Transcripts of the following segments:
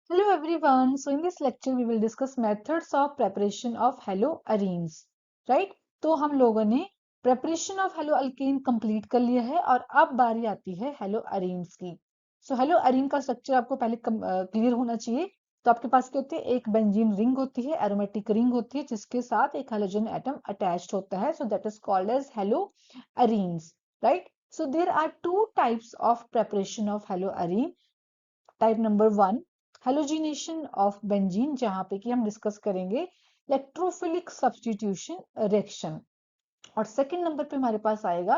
Hello everyone. So in this lecture we will discuss methods of preparation of haloarenes, right? तो हम लोगों ने preparation of haloalkane complete कर लिया है और अब बारी आती है haloarenes की. So haloarene का स्ट्रक्चर आपको पहले क्लियर होना चाहिए. तो आपके पास क्या होती है, एक बेंजीन रिंग होती है, एरोमेटिक रिंग होती है जिसके साथ एक हाइड्रोजन एटम अटैच्ड होता है. So that is called as haloarenes, right? So there are two types of preparation of haloarene. Type number 1 halogenation of benzene, जहां पे कि हम डिस्कस करेंगे इलेक्ट्रोफिलिक सब्स्टिट्यूशन रिएक्शन. और सेकंड नंबर पे हमारे पास आएगा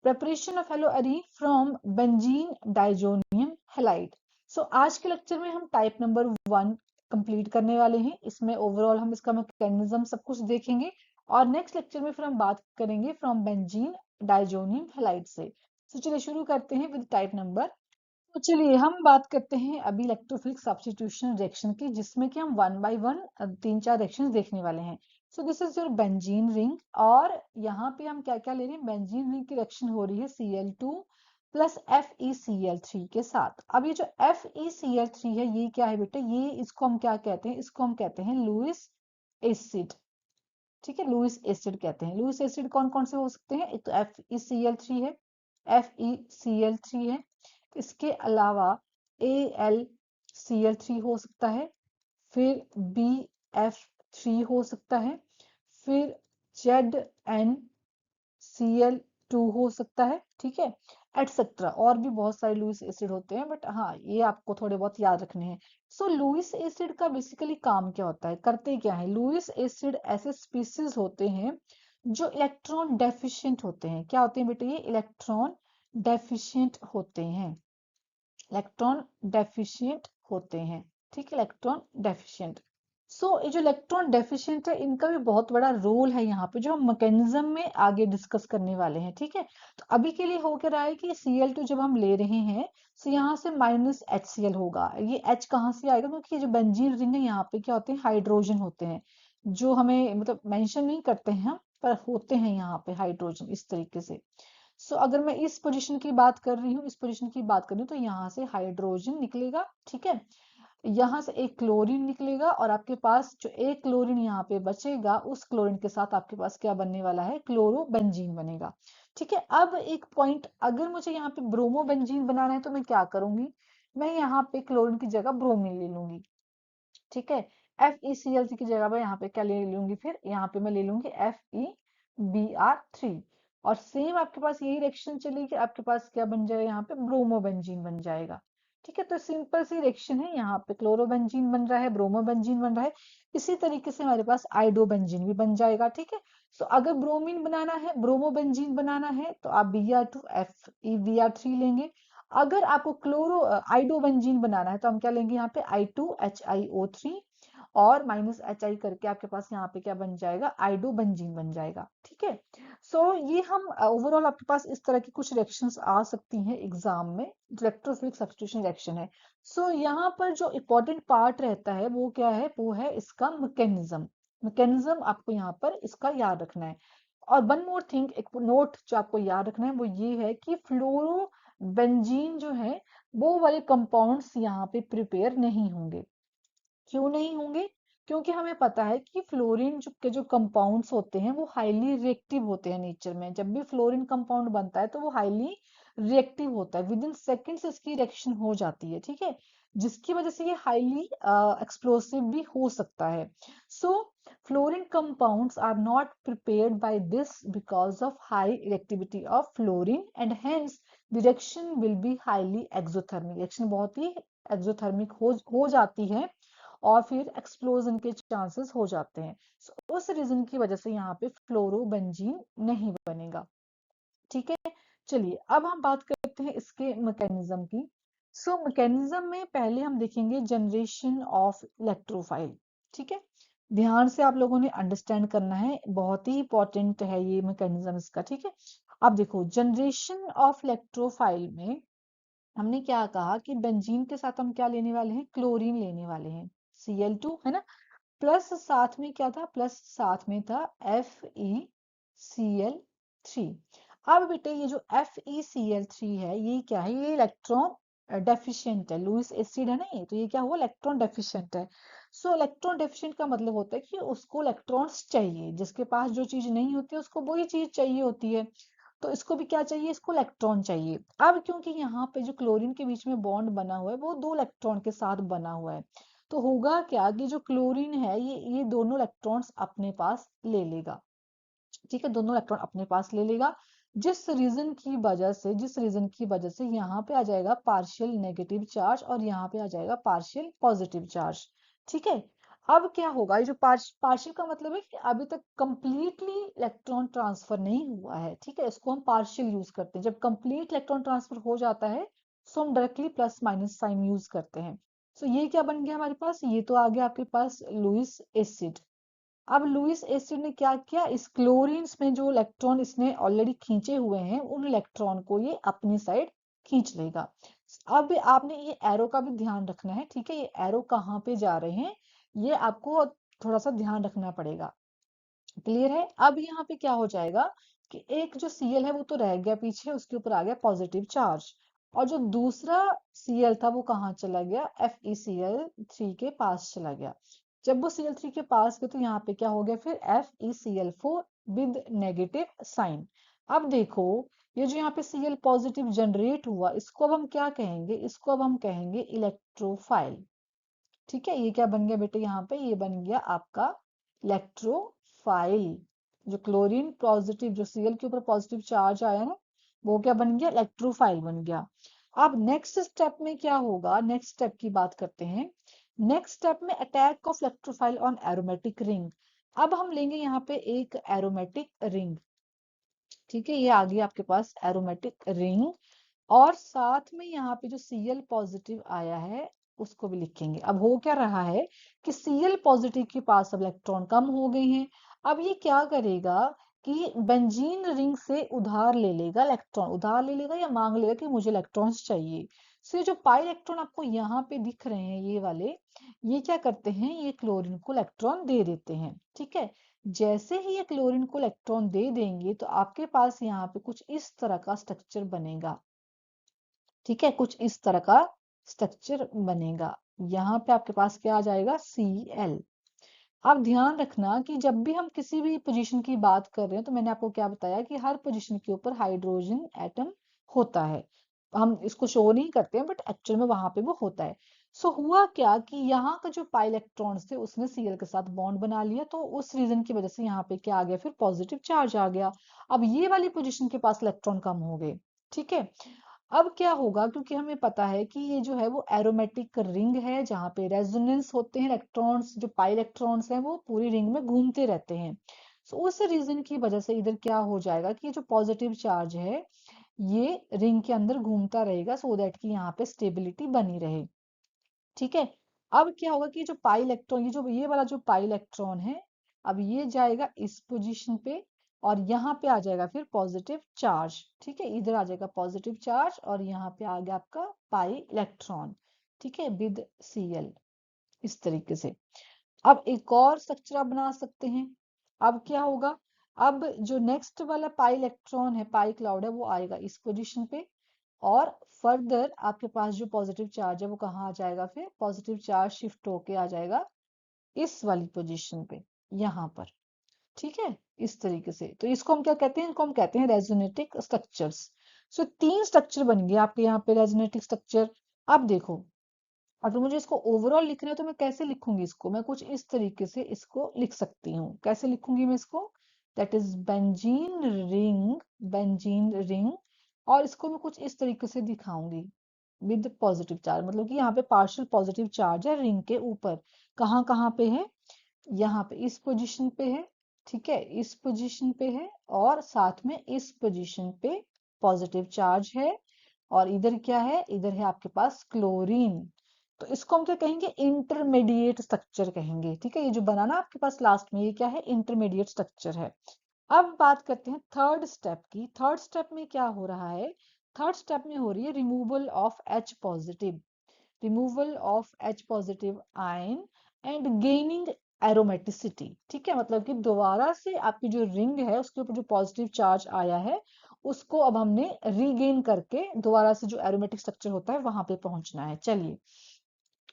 preparation of haloarene from benzene diazonium halide. So आज के लेक्चर में हम टाइप नंबर 1 कंप्लीट करने वाले हैं. इसमें ओवरऑल हम इसका मैकेनिज्म सब कुछ देखेंगे और नेक्स्ट लेक्चर में फिर हम बात करेंगे फ्रॉम बेंजीन डाइजोनियम हैलाइड से. तो चलिए शुरू करते हैं विद टाइप नंबर. तो चलिए हम बात करते हैं अभी इलेक्ट्रोफिलिक सब्स्टिट्यूशन रिएक्शन की, जिसमें कि हम वन बाय वन 3-4 रिएक्शंस देखने वाले हैं. So this is your benzene ring और यहाँ पे हम क्या क्या ले रहे हैं, बेंजीन रिंग की रिएक्शन हो रही है Cl2 प्लस FeCl3 के साथ. अब ये जो FeCl3 है ये क्या है बेटा, ये इसको हम क्या कहते हैं, इसको हम कहते हैं लुईस एसिड. ठीक है, लुईस एसिड कहते हैं. लुईस एसिड कौन कौन से हो सकते हैं, एक तो FeCl3 है, FeCl3 है, इसके अलावा AlCl3 हो सकता है, फिर BF3 हो सकता है, फिर ZnCl2 हो सकता है. ठीक है, एटसेट्रा और भी बहुत सारे लुईस एसिड होते हैं, बट हाँ ये आपको थोड़े बहुत याद रखने हैं. सो लुईस एसिड का बेसिकली काम क्या होता है, करते क्या है, लुईस एसिड ऐसे स्पीसीज होते हैं जो इलेक्ट्रॉन डेफिशिएंट होते हैं. क्या होते हैं बेटे, ये इलेक्ट्रॉन डेफिशिएंट होते हैं, इलेक्ट्रॉन डेफिशिएंट होते हैं. ठीक है, इलेक्ट्रॉन डेफिशिएंट. सो ये जो इलेक्ट्रॉन डेफिशिएंट है इनका भी बहुत बड़ा रोल है यहाँ पे, जो हम मैकेनिज्म में आगे डिस्कस करने वाले हैं. ठीक है, तो अभी के लिए हो क्या रहा है कि Cl2 जब हम ले रहे हैं तो यहाँ से माइनस HCl होगा. ये H कहाँ से आएगा, क्योंकि ये जो बेंजीन रिंग है यहाँ पे क्या होते हैं, हाइड्रोजन होते हैं, जो हमें मतलब मेंशन नहीं करते हैं हम, पर होते हैं यहाँ पे हाइड्रोजन इस तरीके से. सो अगर मैं इस पोजीशन की बात कर रही हूँ, इस पोजीशन की बात कर रही हूँ, तो यहाँ से हाइड्रोजन निकलेगा. ठीक है, यहाँ से एक क्लोरीन निकलेगा और आपके पास जो एक क्लोरीन यहाँ पे बचेगा, उस क्लोरीन के साथ आपके पास क्या बनने वाला है, क्लोरोबेंजीन बनेगा. ठीक है, अब एक पॉइंट, अगर मुझे यहाँ पे ब्रोमोबेंजीन बनाना है तो मैं क्या करूंगी, मैं यहाँ पे क्लोरीन की जगह ब्रोमीन ले लूंगी. ठीक है, FeCl3 की जगह पर यहाँ पे क्या ले लूंगी, फिर यहाँ पे मैं ले लूंगी FeBr3. और सेम आपके पास यही रिएक्शन चलेगी, आपके पास क्या बन जाएगा, यहाँ पे ब्रोमोबेंजीन बन जाएगा. ठीक है, तो सिंपल सी रिएक्शन है, यहाँ पे क्लोरोबेंजीन बन रहा है, ब्रोमोबेंजीन बन रहा है. इसी तरीके से हमारे पास आइडोबेंजीन भी बन जाएगा. ठीक है, तो अगर ब्रोमीन बनाना है, ब्रोमोबेंजीन बनाना है तो आप Br2 FeBr3 लेंगे. अगर आपको आइडोबेंजीन बनाना है तो हम क्या लेंगे, यहाँ पे I2HiO3 और माइनस HI करके आपके पास यहाँ पे क्या बन जाएगा, आइडोबेंजीन बन जाएगा. ठीक है, सो ये हम ओवरऑल आपके पास इस तरह की कुछ रिएक्शंस आ सकती हैं एग्जाम में, इलेक्ट्रोफिलिक सब्स्टिट्यूशन रिएक्शन है. सो यहाँ पर जो इम्पोर्टेंट पार्ट रहता है वो क्या है, वो है इसका मैकेनिज्म. मैकेनिज्म आपको यहाँ पर इसका याद रखना है. और वन मोर थिंग, एक नोट जो आपको याद रखना है वो ये है कि फ्लोरोबेंजीन जो है वो वाले कंपाउंड्स यहाँ पे प्रिपेयर नहीं होंगे. क्यों नहीं होंगे, क्योंकि हमें पता है कि फ्लोरीन के जो कंपाउंड्स होते हैं वो हाईली रिएक्टिव होते हैं नेचर में. जब भी फ्लोरीन कंपाउंड बनता है तो वो हाईली रिएक्टिव होता है, विद इन सेकेंड्स इसकी रिएक्शन हो जाती है. ठीक है, जिसकी वजह से ये हाईली एक्सप्लोसिव भी हो सकता है. So fluorine compounds are not prepared by this because of high reactivity of fluorine, and hence the reaction will be highly exothermic. Reaction बहुत ही एक्सोथर्मिक हो जाती है और फिर एक्सप्लोजन के चांसेस हो जाते हैं. उस रीजन की वजह से यहाँ पे फ्लोरोबेंजीन नहीं बनेगा. ठीक है, चलिए अब हम बात करते हैं इसके मैकेनिज्म की. सो मैकेनिज्म में पहले हम देखेंगे जनरेशन ऑफ इलेक्ट्रोफाइल. ठीक है, ध्यान से आप लोगों ने अंडरस्टैंड करना है, बहुत ही इंपॉर्टेंट है ये मैकेनिज्म इसका. ठीक है, अब देखो जनरेशन ऑफ इलेक्ट्रोफाइल में हमने क्या कहा कि बेंजीन के साथ हम क्या लेने वाले हैं, क्लोरीन लेने वाले हैं, Cl2 है ना, प्लस साथ में क्या था, प्लस साथ में था FeCl3. अब बेटे ये जो FeCl3 है ये क्या है, ये इलेक्ट्रॉन डेफिशिएंट है, लुईस एसिड है ना ये, तो ये क्या हुआ, इलेक्ट्रॉन डेफिशिएंट है। सो इलेक्ट्रॉन डेफिशिएंट का मतलब होता है कि उसको इलेक्ट्रॉन्स चाहिए, जिसके पास जो चीज नहीं होती है उसको वही चीज चाहिए होती है। तो इसको भी क्या चाहिए, इसको इलेक्ट्रॉन चाहिए। अब क्योंकि यहाँ पे जो क्लोरीन के बीच में बॉन्ड बना हुआ है वो दो इलेक्ट्रॉन के साथ बना हुआ है, तो होगा क्या कि जो क्लोरीन है ये दोनों इलेक्ट्रॉन्स अपने पास ले लेगा। ठीक है, दोनों इलेक्ट्रॉन अपने पास ले लेगा, जिस रीजन की वजह से यहाँ पे आ जाएगा पार्शियल नेगेटिव चार्ज और यहाँ पे आ जाएगा पार्शियल पॉजिटिव चार्ज। ठीक है, अब क्या होगा, ये जो पार्शियल का मतलब है कि अभी तक कंप्लीटली इलेक्ट्रॉन ट्रांसफर नहीं हुआ है। ठीक है, इसको हम पार्शियल यूज करते हैं, जब कंप्लीट इलेक्ट्रॉन ट्रांसफर हो जाता है तो हम directly plus minus sign use करते हैं। तो ये क्या बन गया हमारे पास, ये तो आ गया आपके पास लुईस एसिड। अब लुईस एसिड ने क्या किया, इस क्लोरीन में जो इलेक्ट्रॉन इसने ऑलरेडी खींचे हुए हैं उन इलेक्ट्रॉन को ये अपनी साइड खींच लेगा। अब आपने ये एरो का भी ध्यान रखना है। ठीक है, ये एरो कहाँ पे जा रहे हैं ये आपको थोड़ा सा ध्यान रखना पड़ेगा। क्लियर है, अब यहाँ पे क्या हो जाएगा कि एक जो Cl है वो तो रह गया पीछे, उसके ऊपर आ गया पॉजिटिव चार्ज, और जो दूसरा Cl था वो कहाँ चला गया, FeCl3 के पास चला गया। जब वो Cl3 के पास गया तो यहाँ पे क्या हो गया फिर FeCl4 विद नेगेटिव साइन। अब देखो, ये जो यहाँ पे Cl पॉजिटिव जनरेट हुआ इसको अब हम क्या कहेंगे, इसको अब हम कहेंगे इलेक्ट्रोफाइल। ठीक है, ये क्या बन गया बेटे, यहाँ पे ये बन गया आपका इलेक्ट्रोफाइल। जो क्लोरीन पॉजिटिव, जो Cl के ऊपर पॉजिटिव चार्ज आया ना, वो क्या बन गया, इलेक्ट्रोफाइल बन गया। अब नेक्स्ट स्टेप में क्या होगा, नेक्स्ट स्टेप की बात करते हैं। नेक्स्ट स्टेप में attack of electrophile on aromatic ring. अब हम लेंगे यहाँ पे एक एरोमेटिक रिंग। ठीक है, ये आ गई आपके पास एरोमेटिक रिंग, और साथ में यहाँ पे जो Cl पॉजिटिव आया है उसको भी लिखेंगे। अब हो क्या रहा है कि Cl पॉजिटिव के पास अब इलेक्ट्रॉन कम हो गए हैं। अब ये क्या करेगा कि बेंजीन रिंग से उधार ले लेगा इलेक्ट्रॉन, उधार ले लेगा या मांग लेगा कि मुझे इलेक्ट्रॉन्स चाहिए। सो ये जो पाई इलेक्ट्रॉन आपको यहाँ पे दिख रहे हैं ये वाले, ये क्या करते हैं, ये क्लोरीन को इलेक्ट्रॉन दे देते हैं। ठीक है, जैसे ही ये क्लोरीन को इलेक्ट्रॉन दे देंगे तो आपके पास यहाँ पे कुछ इस तरह का स्ट्रक्चर बनेगा। ठीक है, कुछ इस तरह का स्ट्रक्चर बनेगा। यहाँ पे आपके पास क्या आ जाएगा, Cl। अब ध्यान रखना कि जब भी हम किसी भी पोजीशन की बात कर रहे हैं तो मैंने आपको क्या बताया कि हर पोजीशन के ऊपर हाइड्रोजन एटम होता है। हम इसको शो नहीं करते हैं बट एक्चुअल में वहां पे वो होता है। सो हुआ क्या कि यहाँ का जो पाई इलेक्ट्रॉन्स थे उसने Cl के साथ बॉन्ड बना लिया, तो उस रीजन की वजह से यहाँ पे क्या आ गया, फिर पॉजिटिव चार्ज आ गया। अब ये वाली पोजीशन के पास इलेक्ट्रॉन कम हो गए। ठीक है, अब क्या होगा, क्योंकि हमें पता है कि ये जो है वो एरोमेटिक रिंग है जहाँ पे रेजोनेंस होते हैं, इलेक्ट्रॉन्स जो पाई इलेक्ट्रॉन्स हैं वो पूरी रिंग में घूमते रहते हैं। सो उस रीजन की वजह से इधर क्या हो जाएगा कि जो पॉजिटिव चार्ज है ये रिंग के अंदर घूमता रहेगा, सो दैट कि यहाँ पे स्टेबिलिटी बनी रहे। ठीक है, अब क्या होगा कि जो पाई इलेक्ट्रॉन, ये वाला जो पाई इलेक्ट्रॉन है, अब ये जाएगा इस पोजीशन पे और यहाँ पे आ जाएगा फिर पॉजिटिव चार्ज। ठीक है, इधर आ जाएगा पॉजिटिव चार्ज और यहाँ पे आ गया आपका पाई इलेक्ट्रॉन। ठीक है, विद Cl, इस तरीके से। अब एक और स्ट्रक्चर आप बना सकते हैं। अब क्या होगा, अब जो नेक्स्ट वाला पाई इलेक्ट्रॉन है, पाई क्लाउड है, वो आएगा इस पोजीशन पे, और फर्दर आपके पास जो पॉजिटिव चार्ज है वो कहाँ आ जाएगा, फिर पॉजिटिव चार्ज शिफ्ट होके आ जाएगा इस वाली पोजीशन पे, यहाँ पर। ठीक है, इस तरीके से। तो इसको हम क्या कहते हैं, इनको हम कहते हैं रेजोनेटिक स्ट्रक्चर्स। सो तीन स्ट्रक्चर बन गए आपके यहाँ पे रेजोनेटिक स्ट्रक्चर। अब देखो, अगर मुझे इसको ओवरऑल लिखना है तो मैं कैसे लिखूंगी इसको, मैं कुछ इस तरीके से इसको लिख सकती हूँ। कैसे लिखूंगी मैं इसको, that is benzene ring, benzene ring, और इसको मैं कुछ इस तरीके से दिखाऊंगी विद पॉजिटिव चार्ज, मतलब कि यहाँ पे पार्शियल पॉजिटिव चार्ज है रिंग के ऊपर। कहाँ कहाँ पे है, यहाँ पे इस पोजीशन पे है। ठीक है, इस पोजीशन पे है, और साथ में इस पोजीशन पे पॉजिटिव चार्ज है, और इधर क्या है, इधर है आपके पास क्लोरीन। तो इसको हम क्या कहेंगे, इंटरमीडिएट स्ट्रक्चर कहेंगे। ठीक है, ये जो बना ना आपके पास लास्ट में, ये क्या है, इंटरमीडिएट स्ट्रक्चर है। अब बात करते हैं थर्ड स्टेप की। थर्ड स्टेप में क्या हो रहा है, थर्ड स्टेप में हो रही है removal of H positive, removal of H positive ion and gaining aromaticity. ठीक है, मतलब कि दोबारा से आपकी जो रिंग है उसके ऊपर जो पॉजिटिव चार्ज आया है उसको अब हमने रीगेन करके दोबारा से जो एरोमेटिक स्ट्रक्चर होता है वहां पे पहुंचना है। चलिए,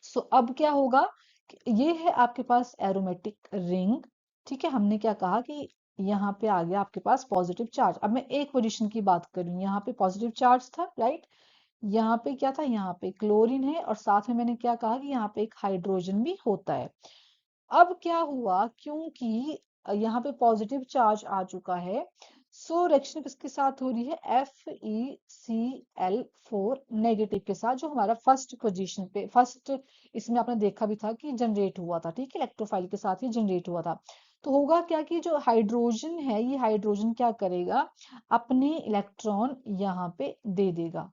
सो अब क्या होगा कि ये है आपके पास एरोमेटिक रिंग। ठीक है, हमने क्या कहा कि यहाँ पे आ गया आपके पास पॉजिटिव चार्ज। अब मैं एक पोजीशन की बात करूँ, यहाँ पे पॉजिटिव चार्ज था, राइट। यहाँ पे क्या था, यहाँ पे क्लोरीन है, और साथ में मैंने क्या कहा कि यहाँ पे एक हाइड्रोजन भी होता है। अब क्या हुआ, क्योंकि यहाँ पे पॉजिटिव चार्ज आ चुका है, सो रिएक्शन किसके साथ हो रही है, FeCl4 नेगेटिव के साथ, जो हमारा फर्स्ट पोजीशन पे, फर्स्ट इसमें आपने देखा भी था कि जनरेट हुआ था। ठीक है, इलेक्ट्रोफाइल के साथ ही जनरेट हुआ था। तो होगा क्या कि जो हाइड्रोजन है, ये हाइड्रोजन क्या करेगा, अपने इलेक्ट्रॉन यहाँ पे दे देगा।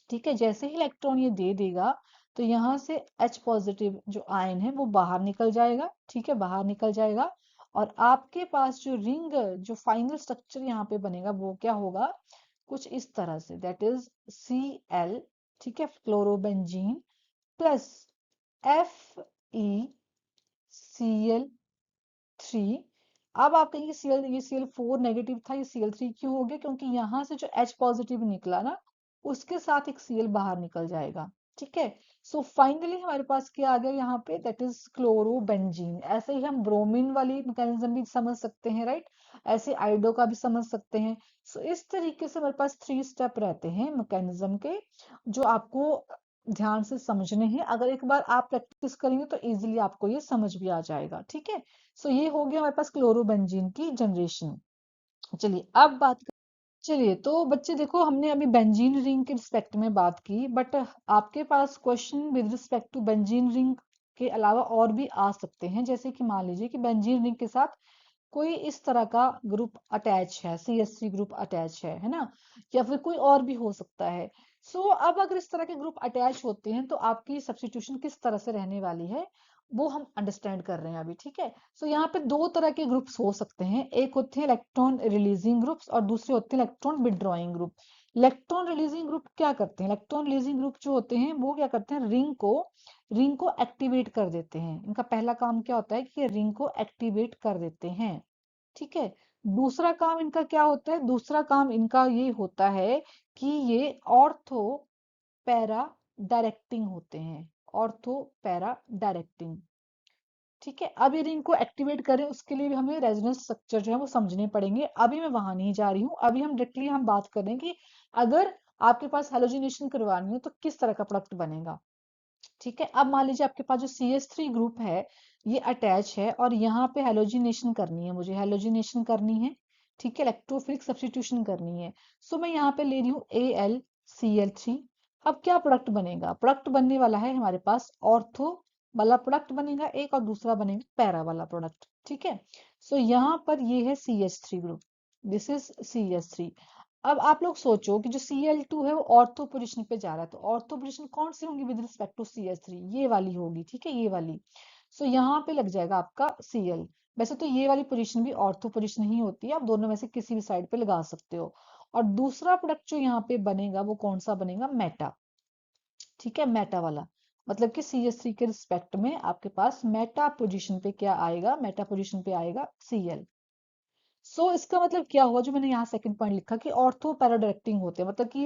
ठीक है, जैसे ही इलेक्ट्रॉन ये दे देगा, तो यहाँ से H पॉजिटिव जो आयन है वो बाहर निकल जाएगा। ठीक है, बाहर निकल जाएगा, और आपके पास जो रिंग, जो फाइनल स्ट्रक्चर यहाँ पे बनेगा वो क्या होगा, कुछ इस तरह से, दैट इज Cl, ठीक है, फ्लोरोबेंजीन प्लस FeCl3। अब आप कहेंगे ये Cl4 नेगेटिव था, ये Cl3 क्यों हो गया, क्योंकि यहाँ से जो H पॉजिटिव निकला ना, उसके साथ एक Cl बाहर निकल जाएगा। ठीक है, सो फाइनली हमारे पास क्या आ गया यहाँ पे, दैट इज क्लोरोबेंजीन। ऐसे ही हम ब्रोमीन वाली मैकेनिज्म भी समझ सकते हैं, राइट। ऐसे आयोडो का भी समझ सकते हैं। सो इस तरीके से हमारे पास 3 स्टेप रहते हैं मैकेनिज्म के, जो आपको ध्यान से समझने हैं। अगर एक बार आप प्रैक्टिस करेंगे तो इजीली आपको ये समझ भी आ जाएगा। ठीक है, सो ये हो गया हमारे पास क्लोरोबेंजीन की जनरेशन। चलिए अब बात कर, चलिए तो बच्चे देखो, हमने अभी बेंजीन रिंग के रिस्पेक्ट में बात की, बट आपके पास question with respect to benzene ring के अलावा और भी आ सकते हैं। जैसे कि मान लीजिए कि बेंजीन रिंग के साथ कोई इस तरह का ग्रुप अटैच है, CH3 ग्रुप अटैच है ना, या फिर कोई और भी हो सकता है। सो अब अगर इस तरह के ग्रुप अटैच होते हैं तो आपकी सब्स्टिट्यूशन किस तरह से रहने वाली है, वो हम अंडरस्टैंड कर रहे हैं अभी। ठीक है, सो यहाँ पे दो तरह के ग्रुप्स हो सकते हैं, एक होते हैं इलेक्ट्रॉन रिलीजिंग ग्रुप्स और दूसरे होते हैं electron withdrawing group. Electron releasing group क्या करते हैं, इलेक्ट्रॉन रिलीजिंग ग्रुप जो होते हैं वो क्या करते हैं, रिंग को एक्टिवेट कर देते हैं। इनका पहला काम क्या होता है कि ये रिंग को एक्टिवेट कर देते हैं। ठीक है, दूसरा काम इनका क्या होता है, दूसरा काम इनका ये होता है कि ये ऑर्थो पैरा डायरेक्टिंग होते हैं, ऑर्थो पैरा डायरेक्टिंग। ठीक है, अब ये रिंग को एक्टिवेट करें उसके लिए भी हमें रेजोनेंस स्ट्रक्चर जो है वो समझने पड़ेंगे। अभी मैं वहां नहीं जा रही हूँ, अभी हम डायरेक्टली हम बात कर रहे हैं कि अगर आपके पास हेलोजिनेशन करवानी है तो किस तरह का प्रोडक्ट बनेगा। ठीक है, अब मान लीजिए आपके पास जो CH3 ग्रुप है ये अटैच है, और यहाँ पे हेलोजिनेशन करनी है, मुझे हेलोजिनेशन करनी है। ठीक है, इलेक्ट्रोफिलिक सब्स्टिट्यूशन करनी है। सो मैं यहाँ पे ले रही हूँ AlCl3। अब क्या प्रोडक्ट बनेगा, प्रोडक्ट बनने वाला है हमारे पास ऑर्थो वाला प्रोडक्ट बनेगा एक, और दूसरा बनेगा पैरा वाला प्रोडक्ट। ठीक है, सो यहाँ पर ये है CH3 group, this is CH3। अब आप लोग सोचो कि जो Cl2 है वो ऑर्थो पोजीशन पे जा रहा है, तो ऑर्थो पोजीशन कौन सी होंगी विद रिस्पेक्ट टू CH3, ये वाली होगी। ठीक है, ये वाली। सो यहाँ पे लग जाएगा आपका Cl। वैसे तो ये वाली पोजीशन भी ऑर्थो पोजीशन ही होती है, आप दोनों में से किसी भी साइड पे लगा सकते हो। और दूसरा प्रोडक्ट जो यहाँ पे बनेगा वो कौन सा बनेगा, मेटा। ठीक है, मेटा वाला, मतलब कि CH3 के रिस्पेक्ट में आपके पास मेटा पोजीशन पे क्या आएगा, मेटा पोजीशन पे आएगा Cl। सो इसका मतलब क्या हुआ, जो मैंने यहाँ सेकंड पॉइंट लिखा कि ऑर्थो पैराडायरेक्टिंग होते हैं, मतलब कि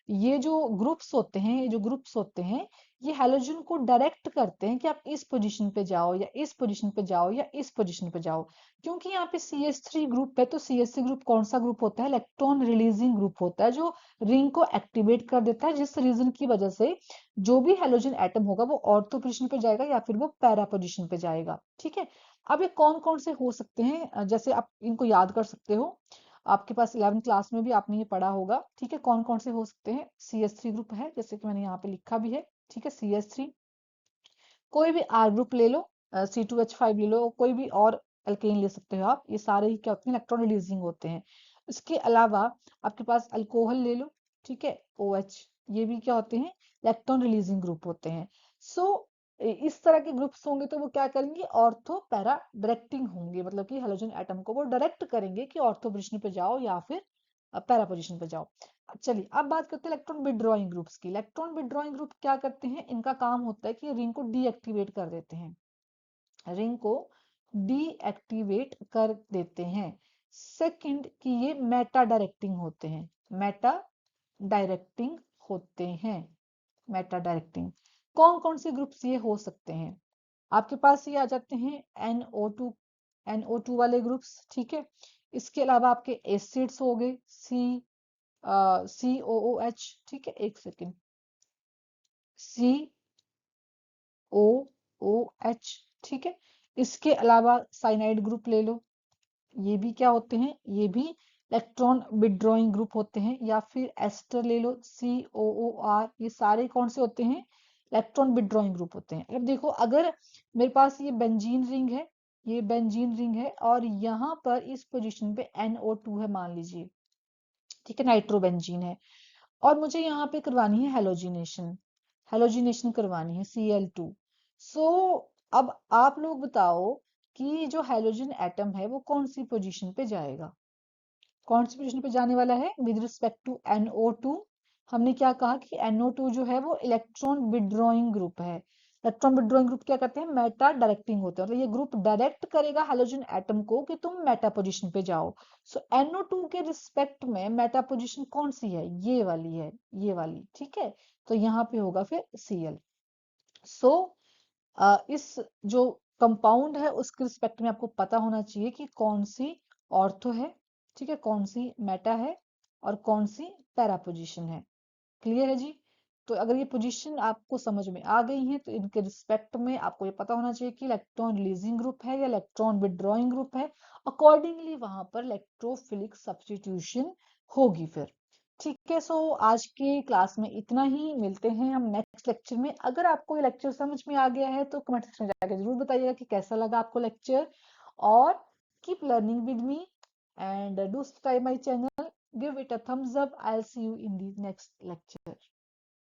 ये जो ग्रुप्स होते हैं, ये जो ग्रुप्स होते हैं, ये हैलोजन को डायरेक्ट करते हैं कि आप इस पोजीशन पे जाओ या इस पोजीशन पे जाओ या इस पोजीशन पे जाओ। क्योंकि यहाँ पे CH3 ग्रुप है, तो CH3 ग्रुप कौन सा ग्रुप होता है, इलेक्ट्रॉन रिलीजिंग ग्रुप होता है, जो रिंग को एक्टिवेट कर देता है, जिस रीजन की वजह से जो भी हैलोजन एटम होगा वो ऑर्थो पोजीशन पे जाएगा या फिर वो पैरा पोजीशन पे जाएगा। ठीक है, अब ये कौन कौन से हो सकते हैं, जैसे आप इनको याद कर सकते हो, आपके पास 11th क्लास में भी आपने ये पढ़ा होगा। ठीक है, कौन कौन से हो सकते हैं, CH3 ग्रुप है, जैसे कि मैंने यहाँ पे लिखा भी है। ठीक है, CH3, कोई भी R ग्रुप ले लो, C2H5 ले लो, कोई भी और अल्केन ले सकते हो आप, ये सारे ही क्या होते हैं, इलेक्ट्रॉन रिलीजिंग होते हैं। इसके अलावा आपके पास अल्कोहल ले लो, ठीक है, OH, ये भी क्या होते हैं, इलेक्ट्रॉन रिलीजिंग ग्रुप होते हैं। सो इस तरह के ग्रुप्स होंगे तो वो क्या करेंगे, ऑर्थो पैरा डायरेक्टिंग होंगे, मतलब कि हेलोजन एटम को वो डायरेक्ट करेंगे कि ऑर्थो पोजीशन पे जाओ या फिर पैरा पोजीशन पे जाओ। चलिए अब बात करते हैं इलेक्ट्रॉन विड्रॉइंग ग्रुप्स की। इलेक्ट्रॉन विड्रॉइंग ग्रुप क्या करते हैं, इनका काम होता है कि रिंग को डीएक्टिवेट कर देते हैं, रिंग को डीएक्टिवेट कर देते हैं। सेकंड कि ये मेटा डायरेक्टिंग होते हैं, मेटा डायरेक्टिंग होते हैं, मेटा डायरेक्टिंग। कौन कौन से ग्रुप्स ये हो सकते हैं? आपके पास ये आ जाते हैं NO2 वाले ग्रुप्स, ठीक है। इसके अलावा आपके एसिड्स हो गए, COOH, ठीक है, एक सेकेंड, COOH, ठीक है। इसके अलावा साइनाइड ग्रुप ले लो, ये भी क्या होते हैं, ये भी इलेक्ट्रॉन विड्रॉइंग ग्रुप होते हैं। या फिर एस्टर ले लो, COOR, ये सारे कौन से होते हैं, इलेक्ट्रॉन विड्रॉइंग ग्रुप होते हैं। अब देखो, अगर मेरे पास ये बेंजीन रिंग है, ये बेंजीन रिंग है, और यहाँ पर इस पोजीशन पे NO2 है मान लीजिए, ठीक है, नाइट्रोबेंजीन है, और मुझे यहाँ पे करवानी है हेलोजिनेशन, हेलोजिनेशन करवानी है Cl2। सो अब आप लोग बताओ कि जो हेलोजन एटम है वो कौन सी पोजीशन पे जाएगा, कौन सी पोजीशन पे जाने वाला है विद रिस्पेक्ट टू NO2। हमने क्या कहा कि NO2 जो है वो इलेक्ट्रॉन विड्रॉइंग ग्रुप है। इलेक्ट्रॉन विड्रॉइंग ग्रुप क्या करते हैं, मेटा डायरेक्टिंग होते हैं, मतलब ये ग्रुप डायरेक्ट करेगा हेलोजन एटम को कि तुम मेटा पोजीशन पे जाओ। सो NO2 के रिस्पेक्ट में मेटा पोजीशन कौन सी है, ये वाली है, ये वाली, ठीक है। तो यहाँ पे होगा फिर Cl। सो इस जो कंपाउंड है उसके रिस्पेक्ट में आपको पता होना चाहिए कि कौन सी ऑर्थो है, ठीक है, कौन सी मेटा है, और कौन सी पैरा पोजीशन है। क्लियर है जी? तो अगर ये पोजीशन आपको समझ में आ गई है तो इनके रिस्पेक्ट में आपको ये पता होना चाहिए कि इलेक्ट्रॉन रिलीजिंग ग्रुप है या इलेक्ट्रॉन विड्रॉइंग ग्रुप है। अकॉर्डिंगली वहां पर इलेक्ट्रोफिलिक सब्स्टिट्यूशन होगी फिर। ठीक है, सो आज के क्लास में इतना ही, मिलते हैं हम नेक्स्ट लेक्चर में। अगर आपको ये लेक्चर समझ में आ गया है तो कमेंट सेक्शन में जाकर जरूर बताइएगा कि कैसा लगा आपको लेक्चर। और keep learning with me and do subscribe my channel, give it a thumbs up. I'll see you in the next lecture.